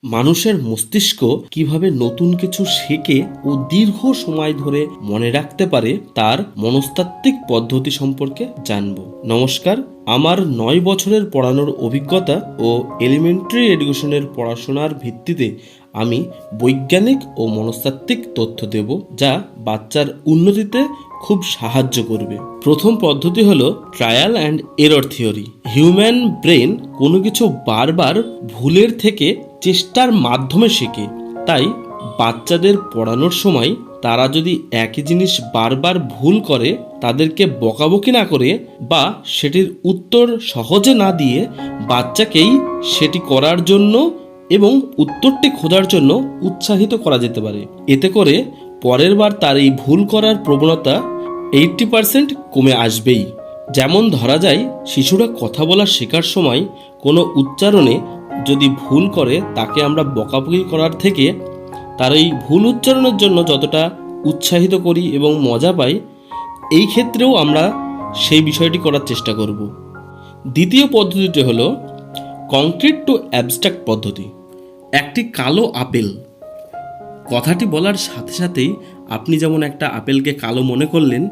মানুষের মস্তিষ্ক কিভাবে নতুন কিছু শেখে ও দীর্ঘ সময় ধরে মনে রাখতে পারে তার মনস্তাত্ত্বিক পদ্ধতি সম্পর্কে জানব। নমস্কার, আমার 9 বছরের পড়ানোর অভিজ্ঞতা ও এলিমেন্টারি এডুকেশনের পড়াশোনার ভিত্তিতে আমি বৈজ্ঞানিক ও মনস্তাত্ত্বিক তথ্য দেব, যা বাচ্চার উন্নতিতে খুব সাহায্য করবে। প্রথম পদ্ধতি হলো trial and error theory. Human brain কোনো কিছু বারবার ভুলের থেকে চেষ্টার মাধ্যমে শেখে। তাই বাচ্চাদের পড়ানোর সময় তারা যদি একই জিনিস বারবার ভুল করে, তাদেরকে বকাবকি না করে বা সেটির উত্তর সহজে না দিয়ে বাচ্চাকেই সেটি করার জন্য এবং উত্তরটি খোঁজার জন্য উৎসাহিত করা যেতে পারে। এতে করে পরের বার তার এই ভুল করার প্রবণতা 80% কমে আসবেই। যেমন ধরা যায়, শিশুরা কথা বলা শেখার সময় কোনো উচ্চারণে যদি ভুল করে, তাকে আমরা বকাবকি করার থেকে তার এই ভুল উচ্চারণের জন্য যতটা উৎসাহিত করি এবং মজা পাই, এই ক্ষেত্রেও আমরা সেই বিষয়টি করার চেষ্টা করব। দ্বিতীয় পদ্ধতিটি হলো কংক্রিট টু অ্যাবস্ট্রাক্ট পদ্ধতি। একটি কালো আপেল কথাটি বলার সাথে সাথেই আপনি যেমন একটা আপেলকে কালো মনে করলেন,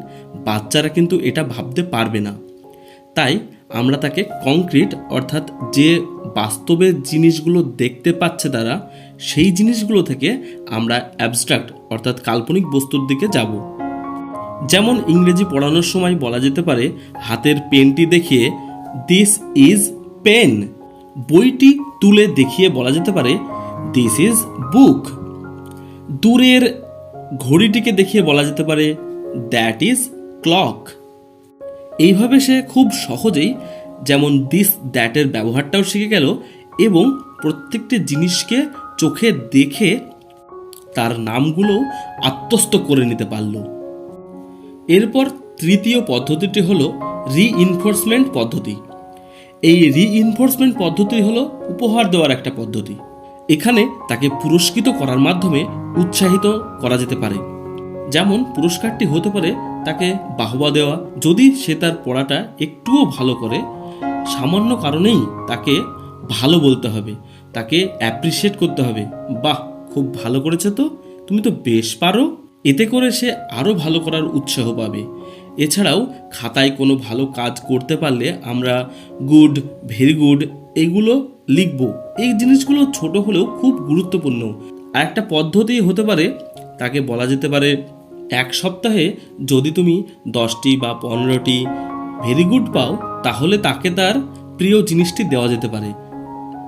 বাচ্চারা কিন্তু এটা ভাবতে পারবে না। তাই আমরা তাকে কংক্রিট, অর্থাৎ যে বাস্তবে জিনিসগুলো দেখতে পাচ্ছে তারা, সেই জিনিসগুলো থেকে আমরা অ্যাবস্ট্রাক্ট অর্থাৎ কাল্পনিক বস্তুর দিকে যাব। যেমন ইংরেজি পড়ানোর সময় বলা যেতে পারে, হাতের পেনটি দেখিয়ে দিস ইজ পেন। বইটি তুলে দেখিয়ে বলা যেতে পারে দিস ইজ বুক। দূরের ঘড়িটিকে দেখিয়ে বলা যেতে পারে দ্যাট ইজ ক্লক। এইভাবে সে খুব সহজেই যেমন দিস দ্যাটের ব্যবহারটাও শিখে গেল এবং প্রত্যেকটি জিনিসকে চোখে দেখে তার নামগুলো আত্মস্থ করে নিতে পারল। এরপর তৃতীয় পদ্ধতিটি হলো রিইনফোর্সমেন্ট পদ্ধতি। এই রিইনফোর্সমেন্ট পদ্ধতি হলো উপহার দেওয়ার একটা পদ্ধতি। এখানে তাকে পুরস্কৃত করার মাধ্যমে উৎসাহিত করা যেতে পারে। যেমন পুরস্কারটি হতে পারে তাকে বাহবা দেওয়া। যদি সে তার পড়াটা একটুও ভালো করে, সামান্য কারণেই তাকে ভালো বলতে হবে, তাকে অ্যাপ্রিসিয়েট করতে হবে। বাহ, খুব ভালো করেছে তো, তুমি তো বেশ পারো। এতে করে সে আরও ভালো করার উৎসাহ পাবে। এছাড়াও খাতায় কোনো ভালো কাজ করতে পারলে আমরা গুড, ভেরি গুড এগুলো লিখব। এই জিনিসগুলো ছোট হলেও খুব গুরুত্বপূর্ণ। আর একটা পদ্ধতি হতে পারে, তাকে বলা যেতে পারে এক সপ্তাহে যদি তুমি 10টি বা 15টি ভেরি গুড পাও, তাহলে তাকে তার প্রিয় জিনিসটি দেওয়া যেতে পারে,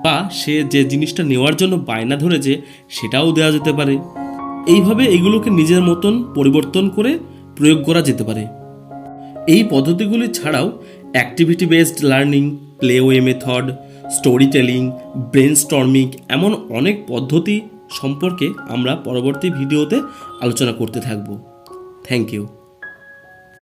বা সে যে জিনিসটা নেওয়ার জন্য বায়না ধরেছে সেটাও দেওয়া যেতে পারে। এইভাবে এগুলোকে নিজের মতন পরিবর্তন করে প্রয়োগ করা যেতে পারে। এই পদ্ধতিগুলি ছাড়াও activity based learning, play way method, storytelling, brainstorming, এমন অনেক পদ্ধতি সম্পর্কে আমরা পরবর্তী ভিডিওতে আলোচনা করতে থাকব। Thank you.